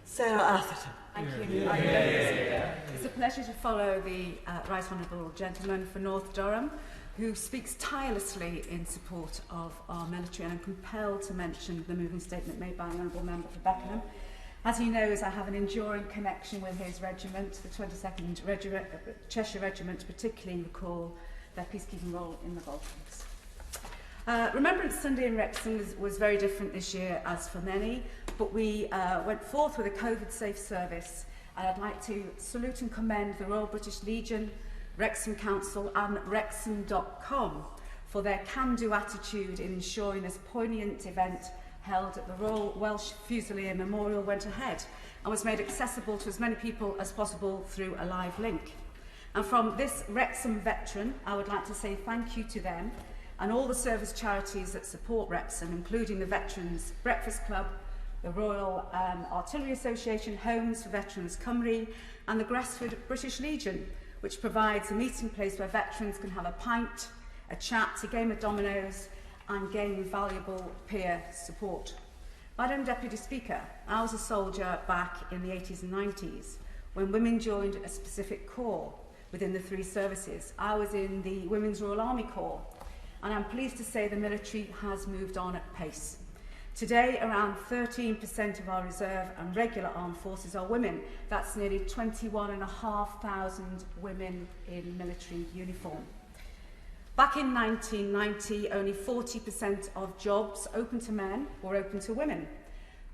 Sarah Atherton. Thank you. It's a pleasure to follow the Right Honourable Gentleman for North Durham, who speaks tirelessly in support of our military, and I'm compelled to mention the moving statement made by the Honourable Member for Beckenham. As he knows, I have an enduring connection with his regiment, the 22nd Cheshire Regiment, particularly recall their peacekeeping role in the Balkans. Remembrance Sunday in Wrexham was very different this year, as for many, but we went forth with a COVID-safe service, and I'd like to salute and commend the Royal British Legion, Wrexham Council and Wrexham.com for their can-do attitude in ensuring this poignant event held at the Royal Welsh Fusilier Memorial went ahead and was made accessible to as many people as possible through a live link. And from this Wrexham veteran, I would like to say thank you to them and all the service charities that support Wrexham, including the Veterans Breakfast Club, the Royal Artillery Association, Homes for Veterans Cymru, and the Gresford British Legion, which provides a meeting place where veterans can have a pint, a chat, a game of dominoes, and gain valuable peer support. Madam Deputy Speaker, I was a soldier back in the 80s and 90s when women joined a specific corps within the three services. I was in the Women's Royal Army Corps, and I'm pleased to say the military has moved on at pace. Today, around 13% of our reserve and regular armed forces are women. That's nearly 21,500 women in military uniform. Back in 1990, only 40% of jobs open to men were open to women.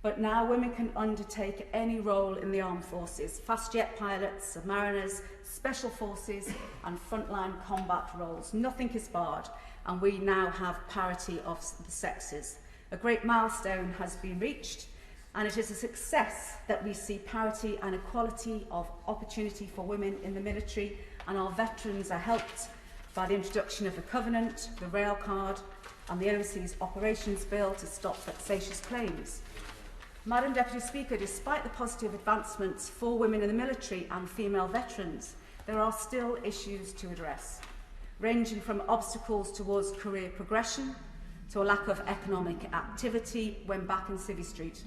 But now women can undertake any role in the armed forces: fast jet pilots, submariners, special forces and frontline combat roles. Nothing is barred, and we now have parity of the sexes. A great milestone has been reached, and it is a success that we see parity and equality of opportunity for women in the military, and our veterans are helped by the introduction of the Covenant, the Rail Card and the Overseas Operations Bill to stop vexatious claims. Madam Deputy Speaker, despite the positive advancements for women in the military and female veterans, there are still issues to address, ranging from obstacles towards career progression to a lack of economic activity when back in Civvy Street.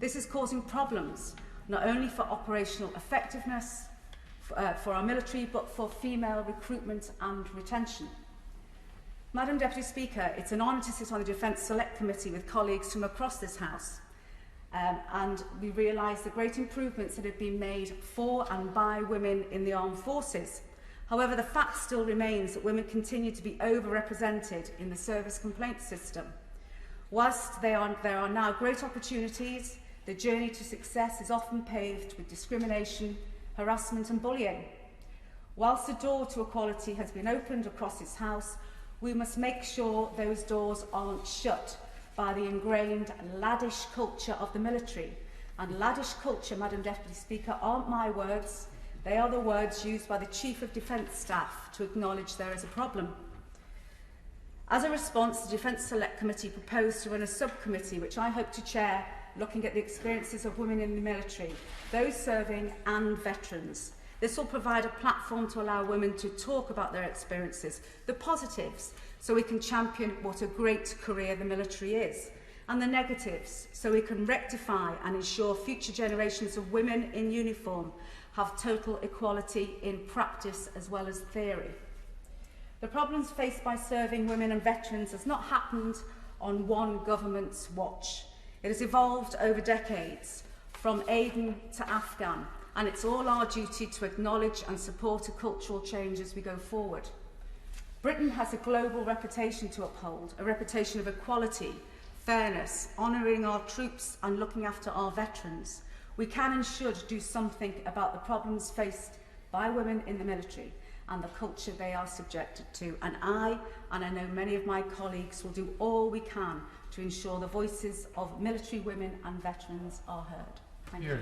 This is causing problems not only for operational effectiveness for our military, but for female recruitment and retention. Madam Deputy Speaker, it's an honour to sit on the Defence Select Committee with colleagues from across this House, and we realise the great improvements that have been made for and by women in the armed forces. However, the fact still remains that women continue to be overrepresented in the service complaint system. Whilst there are now great opportunities, the journey to success is often paved with discrimination, harassment and bullying. Whilst the door to equality has been opened across this House, we must make sure those doors aren't shut by the ingrained laddish culture of the military. And laddish culture, Madam Deputy Speaker, aren't my words. They are the words used by the Chief of Defence Staff to acknowledge there is a problem. As a response, the Defence Select Committee proposed to run a subcommittee, which I hope to chair, looking at the experiences of women in the military, those serving and veterans. This will provide a platform to allow women to talk about their experiences, the positives, so we can champion what a great career the military is, and the negatives, so we can rectify and ensure future generations of women in uniform have total equality in practice as well as theory. The problems faced by serving women and veterans has not happened on one government's watch. It has evolved over decades, from Aden to Afghan, and it's all our duty to acknowledge and support a cultural change as we go forward. Britain has a global reputation to uphold, a reputation of equality, fairness, honouring our troops and looking after our veterans. We can and should do something about the problems faced by women in the military and the culture they are subjected to. And I know many of my colleagues, will do all we can to ensure the voices of military women and veterans are heard. Thank you.